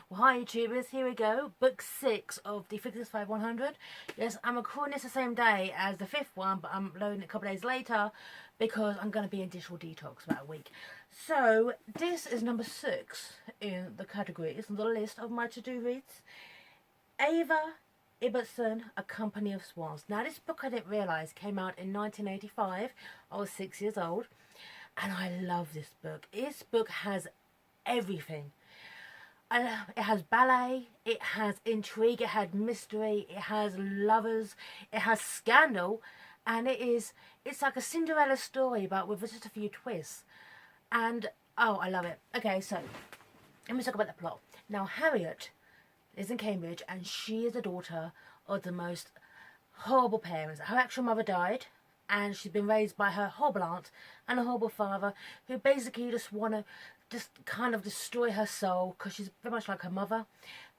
Well, hi YouTubers, here we go. Book 6 of the Figures 100. Yes, I'm recording this the same day as the 5th one, but I'm loading it a couple of days later because I'm going to be in digital detox about a week. So, this is number 6 in the categories on the list of my to-do reads. Ava Ibbotson, A Company of Swans. Now, this book I didn't realise came out in 1985. I was 6 years old, and I love this book. This book has everything. It has ballet, it has intrigue, it has mystery, it has lovers, it has scandal, and it's like a Cinderella story but with just a few twists. And oh, I love it. Okay, so let me talk about the plot. Now, Harriet is in Cambridge and she is the daughter of the most horrible parents. Her actual mother died and she's been raised by her horrible aunt and a horrible father who basically just want to kind of destroy her soul because she's very much like her mother,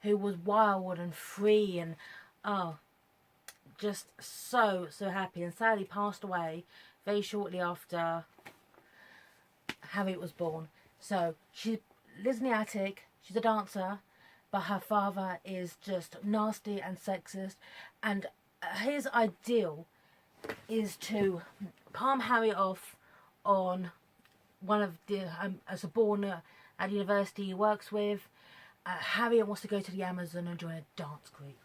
who was wild and free and just so happy, and sadly passed away very shortly after Harriet was born. So she lives in the attic, she's a dancer, but her father is just nasty and sexist, and his ideal is to palm Harriet off on one of the a suborner at university he works with. Harriet wants to go to the Amazon and join a dance group,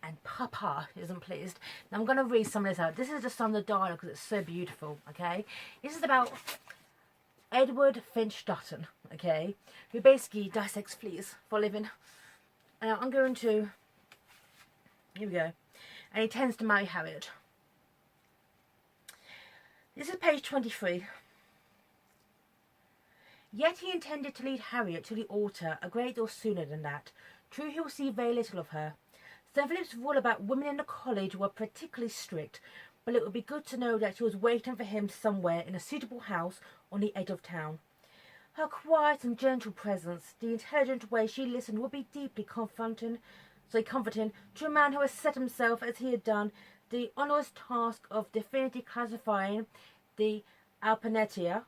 and Papa isn't pleased. Now I'm going to read some of this out. This is just some of the dialogue because it's so beautiful. Okay, this is about Edward Finch Dutton, okay, who basically dissects fleas for a living. Now I'm going to, here we go, and he tends to marry Harriet. This is page 23. Yet he intended to lead Harriet to the altar a great deal sooner than that. True, he will see very little of her. Sir Philip's rule about women in the college were particularly strict, but it would be good to know that she was waiting for him somewhere in a suitable house on the edge of town. Her quiet and gentle presence, the intelligent way she listened, would be deeply comforting to a man who has set himself, as he had done, the onerous task of definitely classifying the Alpanetia.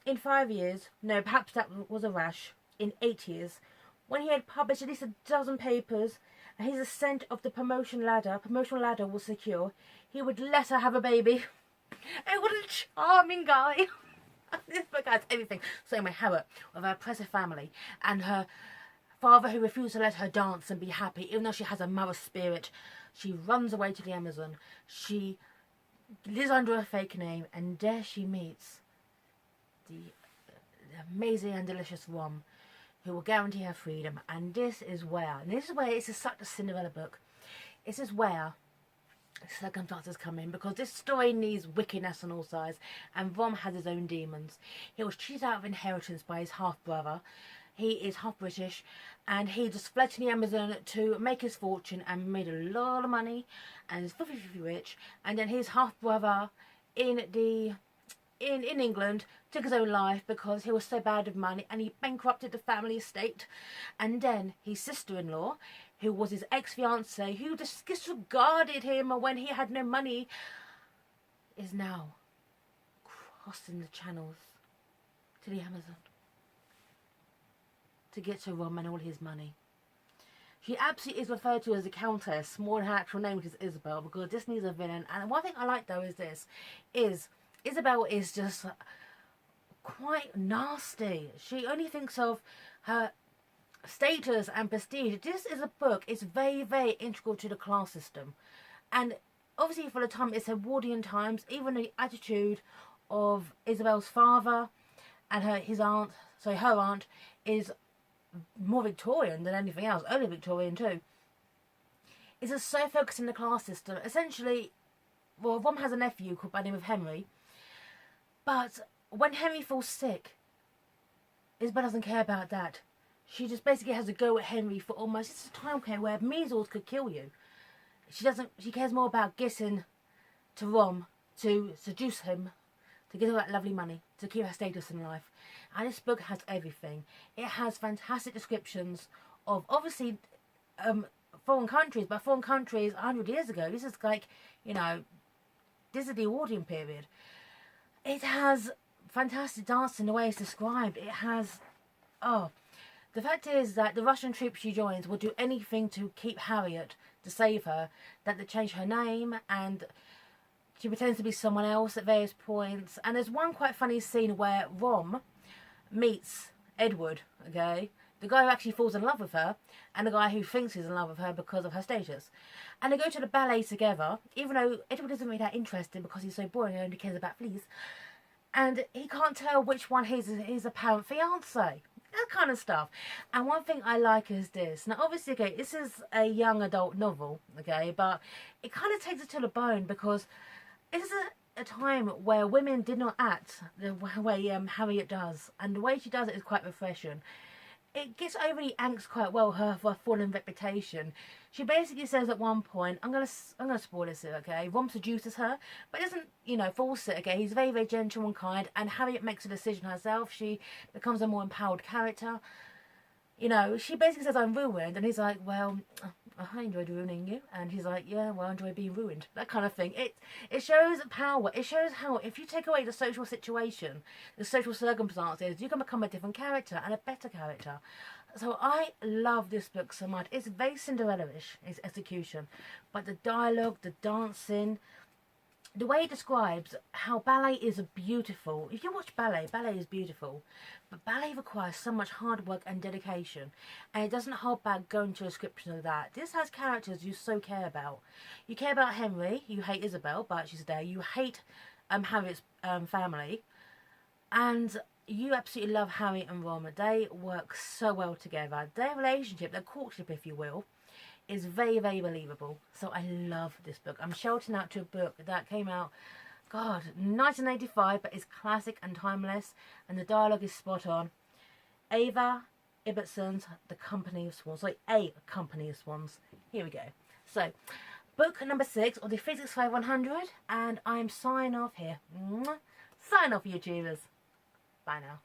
In 5 years, no, perhaps that was a rash, in 8 years, when he had published at least a dozen papers, and his ascent of the promotional ladder was secure, he would let her have a baby. And what a charming guy. This book has everything. So my Harriet, with her oppressive family, and her father who refused to let her dance and be happy, even though she has a mother spirit. She runs away to the Amazon. She lives under a fake name, and there she meets the amazing and delicious Rom, who will guarantee her freedom. And this is where it's such a Cinderella book. This is where circumstances come in, because this story needs wickedness on all sides, and Rom has his own demons. He was cheated out of inheritance by his half-brother. He is half-British, and he just fled to the Amazon to make his fortune and made a lot of money, and is filthy rich. And then his half-brother in England took his own life because he was so bad with money, and he bankrupted the family estate. And then his sister-in-law, who was his ex-fiancée, who disregarded him when he had no money, is now crossing the channels to the Amazon to get to Rom and all his money. She absolutely is referred to as a countess more than her actual name, which is Isabel, because this needs a villain. And one thing I like though is Isabel is just quite nasty. She only thinks of her status and prestige. This is a book, it's very, very integral to the class system. And obviously for the time, it's Edwardian times. Even the attitude of Isabel's father and her aunt is more Victorian than anything else, early Victorian too. It's just so focused in the class system. Essentially, well, Rom has a nephew called by the name of Henry, but when Henry falls sick, Isabel doesn't care about that. She just basically has to go at Henry for almost, it's a time care where measles could kill you. She cares more about getting to Rom to seduce him, to get all that lovely money, to keep her status in life. And this book has everything. It has fantastic descriptions of, obviously, foreign countries, but foreign countries 100 years ago. This is like, this is the Edwardian period. It has fantastic dancing, the way it's described. It has, The fact is that the Russian troops she joins will do anything to keep Harriet, to save her, that they change her name, and she pretends to be someone else at various points. And there's one quite funny scene where Rom meets Edward, okay? The guy who actually falls in love with her, and the guy who thinks he's in love with her because of her status. And they go to the ballet together, even though Edward isn't really that interested because he's so boring and only cares about fleas. And he can't tell which one his apparent fiancé. That kind of stuff. And one thing I like is this. Now, obviously, okay, this is a young adult novel, okay, but it kind of takes it to the bone because this is a time where women did not act the way Harriet does, and the way she does it is quite refreshing. It gets over the angst quite well, her fallen reputation. She basically says at one point, I'm gonna spoil this here, okay? Rom seduces her, but doesn't, force it, okay? He's very, very gentle and kind, and Harriet makes a decision herself. She becomes a more empowered character. She basically says, I'm ruined, and he's like, well, I enjoyed ruining you. And he's like, yeah, well, I enjoy being ruined. That kind of thing. It shows power. It shows how if you take away the social situation, the social circumstances, you can become a different character and a better character. So I love this book so much. It's very Cinderella-ish, its execution. But the dialogue, the dancing, the way it describes how ballet is beautiful. If you watch ballet is beautiful. But ballet requires so much hard work and dedication. And it doesn't hold back going to a description of that. This has characters you so care about. You care about Henry. You hate Isabel, but she's there. You hate Harriet's family. And you absolutely love Harry and Ron. They work so well together. Their relationship, their courtship, if you will, is very, very believable. So I love this book. I'm shouting out to a book that came out, 1985, but it's classic and timeless, and the dialogue is spot on. Ava Ibbotson's The Company of Swans. Sorry, A Company of Swans. Here we go. So, book number 6 of the Physics 5100, and I'm signing off here. Sign off, YouTubers. Bye now.